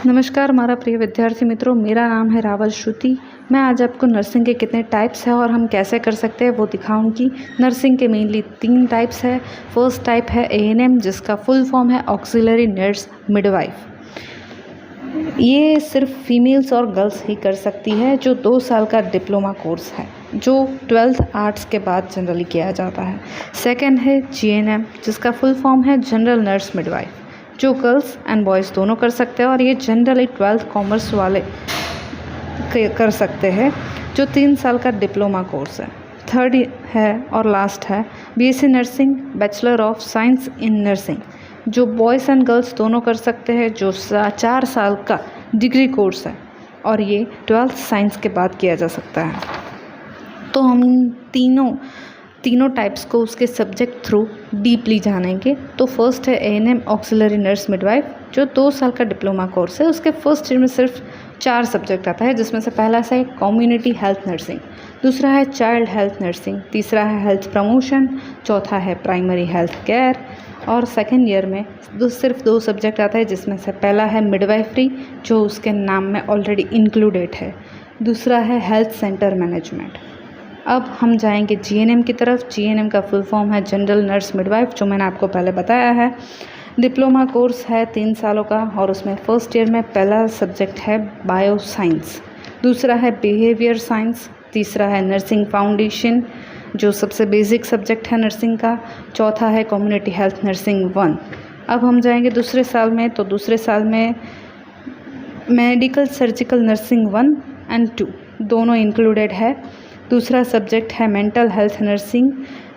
नमस्कार हमारा प्रिय विद्यार्थी मित्रों, मेरा नाम है रावल श्रुति। मैं आज आपको नर्सिंग के कितने टाइप्स हैं और हम कैसे कर सकते हैं वो दिखाऊंगी। नर्सिंग के मेनली 3 टाइप्स है। फर्स्ट टाइप है एएनएम, जिसका फुल फॉर्म है ऑक्सिलरी नर्स मिडवाइफ। ये सिर्फ फीमेल्स और गर्ल्स ही कर सकती है, जो 2 साल का डिप्लोमा कोर्स है, जो 12th आर्ट्स के बाद जनरली किया जाता है। सेकेंड है जीएनएम, जिसका फुल फॉर्म है जनरल नर्स मिडवाइफ, जो गर्ल्स एंड बॉयज़ दोनों कर सकते हैं और ये जनरली 12th कॉमर्स वाले कर सकते हैं, जो 3 साल का डिप्लोमा कोर्स है। थर्ड है और लास्ट है BSc nursing, bachelor of science in nursing, जो बॉयज़ एंड गर्ल्स दोनों कर सकते हैं, जो 4 साल का डिग्री कोर्स है और ये 12th साइंस के बाद किया जा सकता है। तो हम इन तीनों टाइप्स को उसके सब्जेक्ट थ्रू डीपली जानेंगे। तो फर्स्ट है एएनएम ऑक्सिलरी नर्स मिडवाइफ, जो 2 साल का डिप्लोमा कोर्स है। उसके फर्स्ट ईयर में सिर्फ 4 सब्जेक्ट आता है, जिसमें से पहला है कम्युनिटी हेल्थ नर्सिंग, दूसरा है चाइल्ड हेल्थ नर्सिंग, तीसरा है हेल्थ प्रमोशन, चौथा है प्राइमरी हेल्थ केयर। और सेकेंड ईयर में सिर्फ 2 सब्जेक्ट आता है, जिसमें से पहला है मिडवाइफरी, जो उसके नाम में ऑलरेडी इंक्लूडेड है, दूसरा है हेल्थ सेंटर मैनेजमेंट। अब हम जाएंगे जीएनएम की तरफ। जीएनएम का फुल फॉर्म है जनरल नर्स मिडवाइफ, जो मैंने आपको पहले बताया है। डिप्लोमा कोर्स है 3 सालों का और उसमें फर्स्ट ईयर में पहला सब्जेक्ट है बायो साइंस, दूसरा है बिहेवियर साइंस, तीसरा है नर्सिंग फाउंडेशन, जो सबसे बेसिक सब्जेक्ट है नर्सिंग का, चौथा है कम्युनिटी हेल्थ नर्सिंग 1। अब हम जाएंगे दूसरे साल में। तो दूसरे साल में मेडिकल सर्जिकल नर्सिंग 1 एंड 2 दोनों इंक्लूडेड है, दूसरा सब्जेक्ट है मेंटल हेल्थ नर्सिंग,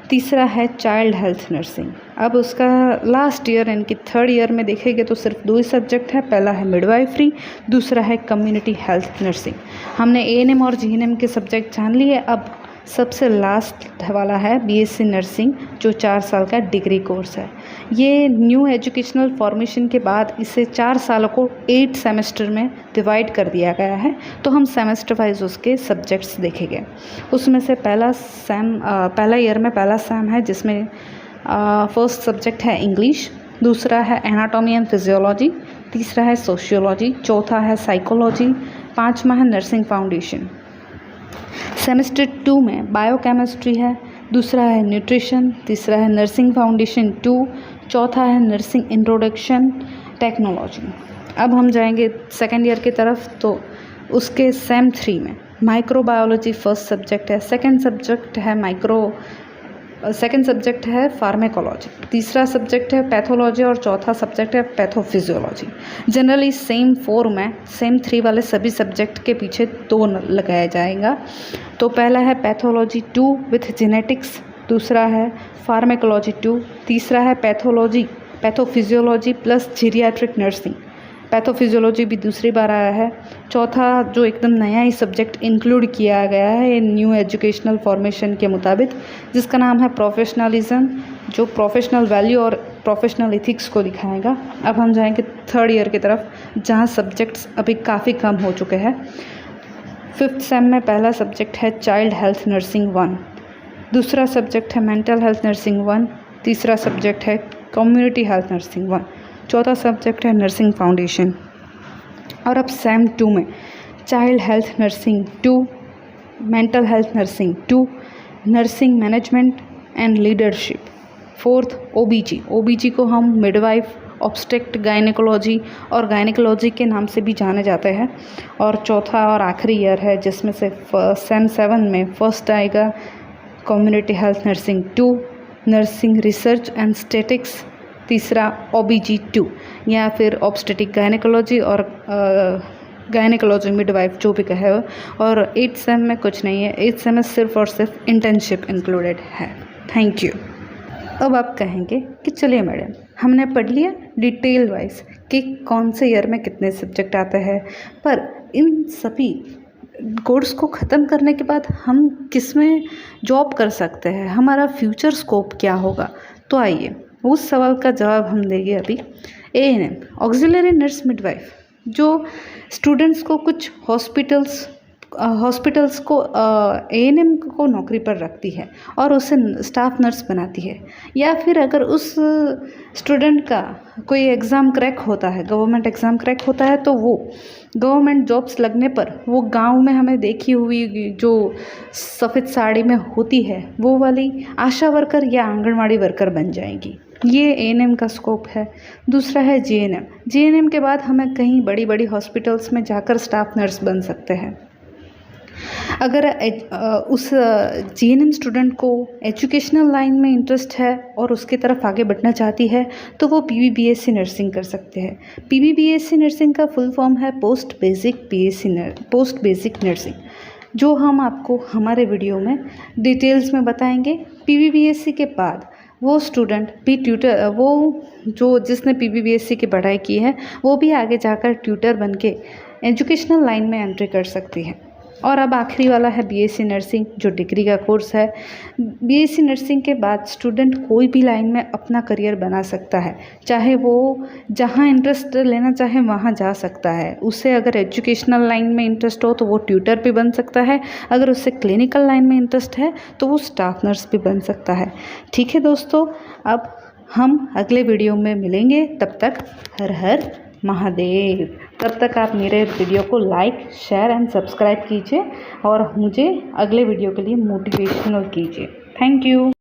तीसरा है चाइल्ड हेल्थ नर्सिंग। अब उसका लास्ट ईयर यानी कि थर्ड ईयर में देखेंगे तो सिर्फ 2 ही सब्जेक्ट है, पहला है मिडवाइफरी, दूसरा है कम्युनिटी हेल्थ नर्सिंग। हमने एएनएम और जीएनएम के सब्जेक्ट जान लिए। अब सबसे लास्ट वाला है बीएससी नर्सिंग, जो 4 साल का डिग्री कोर्स है। ये न्यू एजुकेशनल फॉर्मेशन के बाद इसे 4 सालों को 8 सेमेस्टर में डिवाइड कर दिया गया है। तो हम सेमेस्टर वाइज उसके सब्जेक्ट्स देखेंगे। उसमें से पहला ईयर में पहला सेम है, जिसमें फर्स्ट सब्जेक्ट है इंग्लिश, दूसरा है एनाटॉमी एंड फिजियोलॉजी, तीसरा है सोशियोलॉजी, चौथा है साइकोलॉजी, 5वां है नर्सिंग फाउंडेशन। सेमेस्टर 2 में बायोकेमिस्ट्री है, दूसरा है न्यूट्रिशन, तीसरा है नर्सिंग फाउंडेशन 2, चौथा है नर्सिंग इंट्रोडक्शन टेक्नोलॉजी। अब हम जाएंगे सेकेंड ईयर की तरफ। तो उसके सेम 3 में माइक्रोबायोलॉजी फर्स्ट सब्जेक्ट है, सेकेंड सब्जेक्ट है फार्मेकोलॉजी, तीसरा सब्जेक्ट है पैथोलॉजी और चौथा सब्जेक्ट है पैथोफिजियोलॉजी। जनरली सेम 4 में सेम 3 वाले सभी सब्जेक्ट के पीछे 2 लगाया जाएगा। तो पहला है पैथोलॉजी 2 विथ जेनेटिक्स, दूसरा है फार्मेकोलॉजी 2, तीसरा है pathophysiology plus geriatric nursing. Pathophysiology भी दूसरी बार आया है। चौथा जो एकदम नया ही सब्जेक्ट इंक्लूड किया गया है न्यू एजुकेशनल फॉर्मेशन के मुताबिक, जिसका नाम है प्रोफेशनलिज्म, जो प्रोफेशनल वैल्यू और प्रोफेशनल एथिक्स को दिखाएगा। अब हम जाएंगे थर्ड ईयर की तरफ, जहां सब्जेक्ट्स अभी काफ़ी कम हो चुके हैं। 5th सेम में पहला सब्जेक्ट है चाइल्ड हेल्थ नर्सिंग 1, दूसरा सब्जेक्ट है मेंटल हेल्थ नर्सिंग 1, तीसरा सब्जेक्ट है कम्युनिटी हेल्थ नर्सिंग 1, चौथा सब्जेक्ट है नर्सिंग फाउंडेशन। और अब सेम 2 में child health nursing 2, mental health nursing 2, nursing management and leadership, 4th ओबीजी को हम मिडवाइफ, ऑब्स्टेट्रिक गायनेकोलॉजी और गायनेकोलॉजी के नाम से भी जाने जाते हैं। और चौथा और आखिरी ईयर है, जिसमें से सेम 7 में फर्स्ट आएगा community health nursing 2, nursing research and statics, तीसरा ओबीजी 2 या फिर ऑब्स्टेट्रिक गायनेकोलॉजी और गायनेकोलॉजी मिडवाइफ जो भी कहे। और 8th सेम में कुछ नहीं है, 8th सेम में सिर्फ और सिर्फ इंटर्नशिप इंक्लूडेड है। Thank you. अब आप कहेंगे कि चलिए मैडम, हमने पढ़ लिया डिटेल वाइज कि कौन से ईयर में कितने सब्जेक्ट आते हैं, पर इन सभी कोर्स को ख़त्म करने के बाद हम किस में जॉब कर सकते हैं, हमारा फ्यूचर स्कोप क्या होगा? तो आइए उस सवाल का जवाब हम देंगे अभी। एएनएम ऑक्सिलरी नर्स मिडवाइफ, जो स्टूडेंट्स को कुछ हॉस्पिटल्स हॉस्पिटल्स को एएनएम को नौकरी पर रखती है और उसे स्टाफ नर्स बनाती है। या फिर अगर उस स्टूडेंट का कोई एग्ज़ाम क्रैक होता है, गवर्नमेंट एग्ज़ाम क्रैक होता है, तो वो गवर्नमेंट जॉब्स लगने पर वो गांव में हमें देखी हुई जो सफ़ेद साड़ी में होती है वो वाली आशा वर्कर या आंगनवाड़ी वर्कर बन जाएंगी। ये एएनएम का स्कोप है। दूसरा है जीएनएम। जीएनएम के बाद हमें कहीं बड़ी बड़ी हॉस्पिटल्स में जाकर स्टाफ नर्स बन सकते हैं। अगर उस जीएनएम स्टूडेंट को एजुकेशनल लाइन में इंटरेस्ट है और उसकी तरफ आगे बढ़ना चाहती है तो वो पीबीबीएससी नर्सिंग कर सकते हैं। पीबीबीएससी नर्सिंग का फुल फॉर्म है पोस्ट बेसिक नर्सिंग, जो हम आपको हमारे वीडियो में डिटेल्स में बताएंगे। पीबीबीएससी के बाद वो स्टूडेंट भी ट्यूटर, वो जो जिसने पीबीबीएससी की पढ़ाई की है वो भी आगे जाकर ट्यूटर बन के एजुकेशनल लाइन में एंट्री कर सकती है। और अब आखिरी वाला है बीएससी नर्सिंग, जो डिग्री का कोर्स है। बीएससी नर्सिंग के बाद स्टूडेंट कोई भी लाइन में अपना करियर बना सकता है, चाहे वो जहाँ इंटरेस्ट लेना चाहे वहाँ जा सकता है। उसे अगर एजुकेशनल लाइन में इंटरेस्ट हो तो वो ट्यूटर भी बन सकता है, अगर उसे क्लिनिकल लाइन में इंटरेस्ट है तो वो स्टाफ नर्स भी बन सकता है। ठीक है दोस्तों, अब हम अगले वीडियो में मिलेंगे। तब तक हर हर महादेव। तब तक आप मेरे वीडियो को लाइक, शेयर एंड सब्सक्राइब कीजिए और मुझे अगले वीडियो के लिए मोटिवेशनल कीजिए। Thank you.